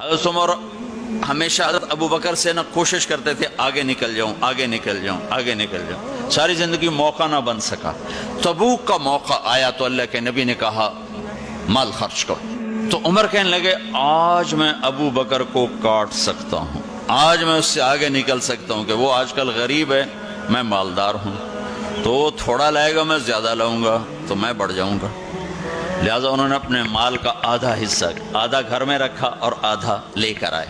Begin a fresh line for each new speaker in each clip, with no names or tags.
حضرت عمر ہمیشہ حضرت ابو بکر سے نہ کوشش کرتے تھے آگے نکل جاؤں آگے نکل جاؤں آگے نکل جاؤں، ساری زندگی موقع نہ بن سکا۔ تبوک کا موقع آیا تو اللہ کے نبی نے کہا مال خرچ کرو، تو عمر کہنے لگے آج میں ابو بکر کو کاٹ سکتا ہوں، آج میں اس سے آگے نکل سکتا ہوں کہ وہ آج کل غریب ہے، میں مالدار ہوں، تو وہ تھوڑا لائے گا میں زیادہ لاؤں گا تو میں بڑھ جاؤں گا۔ لہٰذا انہوں نے اپنے مال کا آدھا حصہ آدھا گھر میں رکھا اور آدھا لے کر آئے۔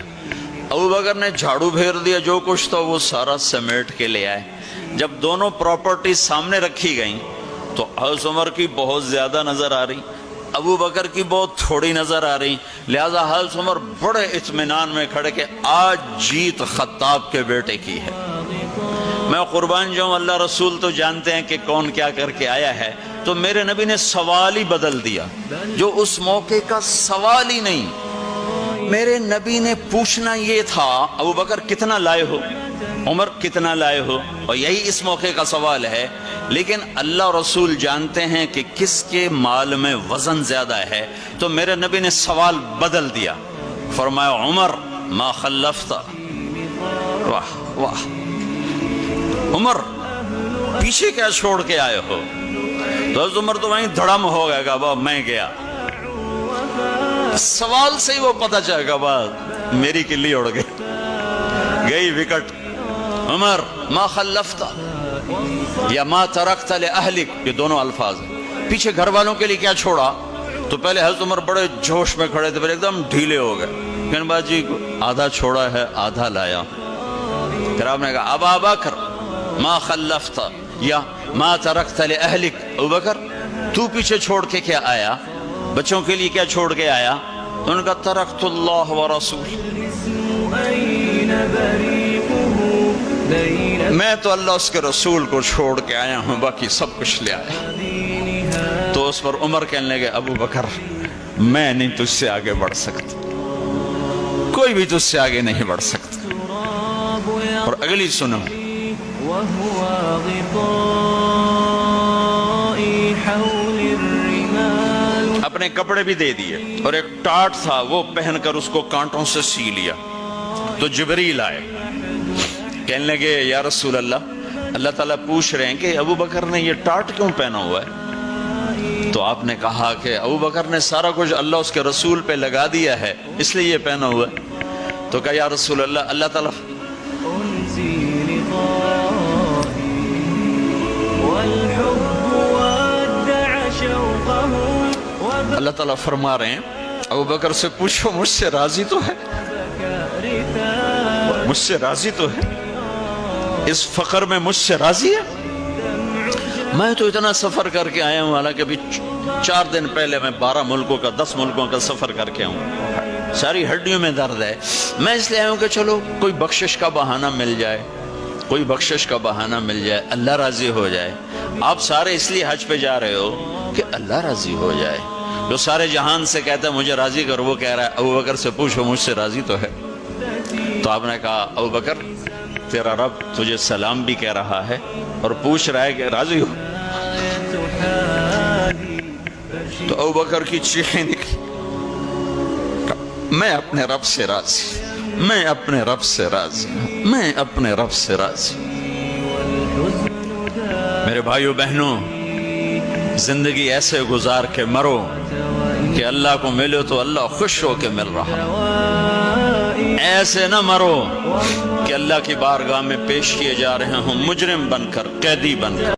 ابو بکر نے جھاڑو پھیر دیا، جو کچھ تھا وہ سارا سمیٹ کے لے آئے۔ جب دونوں پراپرٹی سامنے رکھی گئیں تو حضرت عمر کی بہت زیادہ نظر آ رہی، ابو بکر کی بہت تھوڑی نظر آ رہی، لہذا حضرت عمر بڑے اطمینان میں کھڑے کہ آج جیت خطاب کے بیٹے کی ہے۔ میں قربان جاؤں، اللہ رسول تو جانتے ہیں کہ کون کیا کر کے آیا ہے، تو میرے نبی نے سوال ہی بدل دیا جو اس موقع کا سوال ہی نہیں۔ میرے نبی نے پوچھنا یہ تھا ابو بکر کتنا لائے ہو، عمر کتنا لائے ہو، اور یہی اس موقع کا سوال ہے، لیکن اللہ رسول جانتے ہیں کہ کس کے مال میں وزن زیادہ ہے، تو میرے نبی نے سوال بدل دیا، فرمایا عمر ما خلفت، واہ واہ عمر پیچھے کیا چھوڑ کے آئے ہو؟ تو حضرت عمر تو وہیں دھڑم ہو گئے گا، با میں گیا، سوال سے ہی وہ پتہ چلے گا، با میری کلی اڑ گئی وکٹ۔ عمر ما خلفت یا ما ترکت لأہلک، یہ دونوں الفاظ ہیں، پیچھے گھر والوں کے لیے کیا چھوڑا؟ تو پہلے حضرت عمر بڑے جوش میں کھڑے تھے، پھر ایک دم ڈھیلے ہو گئے، کہنے با جی آدھا چھوڑا ہے آدھا لایا۔ پھر آپ نے کہا ابا بکر ما خلفت یا ما ترکت لأہلک، ابو بکر تو پیچھے چھوڑ کے کیا آیا، بچوں کے لیے کیا چھوڑ کے آیا؟ تو انہوں نے کہا ترکت اللہ ورسول، میں تو اللہ اس کے رسول کو چھوڑ کے آیا ہوں، باقی سب کچھ لے آیا۔ تو اس پر عمر کہنے لگے ابو بکر میں نہیں تجھ سے آگے بڑھ سکتا، کوئی بھی تجھ سے آگے نہیں بڑھ سکتا۔ اور اگلی سنو، اپنے کپڑے بھی دے دیے اور ایک ٹاٹ تھا وہ پہن کر اس کو کانٹوں سے سی لیا، تو جبریل آئے، کہنے لگے یا رسول اللہ، اللہ تعالیٰ پوچھ رہے ہیں کہ ابو بکر نے یہ ٹاٹ کیوں پہنا ہوا ہے؟ تو آپ نے کہا کہ ابو بکر نے سارا کچھ اللہ اس کے رسول پہ لگا دیا ہے اس لیے یہ پہنا ہوا ہے۔ تو کہا یا رسول اللہ، اللہ تعالیٰ اللہ تعالیٰ فرما رہے ہیں ابو بکر سے پوچھو مجھ سے راضی تو ہے، مجھ سے راضی تو ہے، اس فقر میں مجھ سے راضی ہے؟ میں تو اتنا سفر کر کے آیا ہوں، حالانکہ ابھی 4 دن پہلے میں 12 ملکوں کا 10 ملکوں کا سفر کر کے ہوں، ساری ہڈیوں میں درد ہے، میں اس لیے آیا ہوں کہ چلو کوئی بخشش کا بہانہ مل جائے، کوئی بخشش کا بہانہ مل جائے، اللہ راضی ہو جائے۔ آپ سارے اس لیے حج پہ جا رہے ہو کہ اللہ راضی ہو جائے، جو سارے جہان سے کہتا ہے مجھے راضی کر، وہ کہہ رہا ہے ابو بکر سے پوچھو مجھ سے راضی تو ہے۔ تو آپ نے کہا ابو بکر تیرا رب تجھے سلام بھی کہہ رہا ہے اور پوچھ رہا ہے کہ راضی ہو؟ تو ابو بکر کی چیخیں نکلی، میں اپنے رب سے راضی، میں اپنے رب سے راضی، میں اپنے رب سے راضی۔ میرے بھائیو بہنوں، زندگی ایسے گزار کے مرو کہ اللہ کو ملو تو اللہ خوش ہو کے مل رہا، ایسے نہ مرو کہ اللہ کی بارگاہ میں پیش کیے جا رہے ہوں مجرم بن کر، قیدی بن کر۔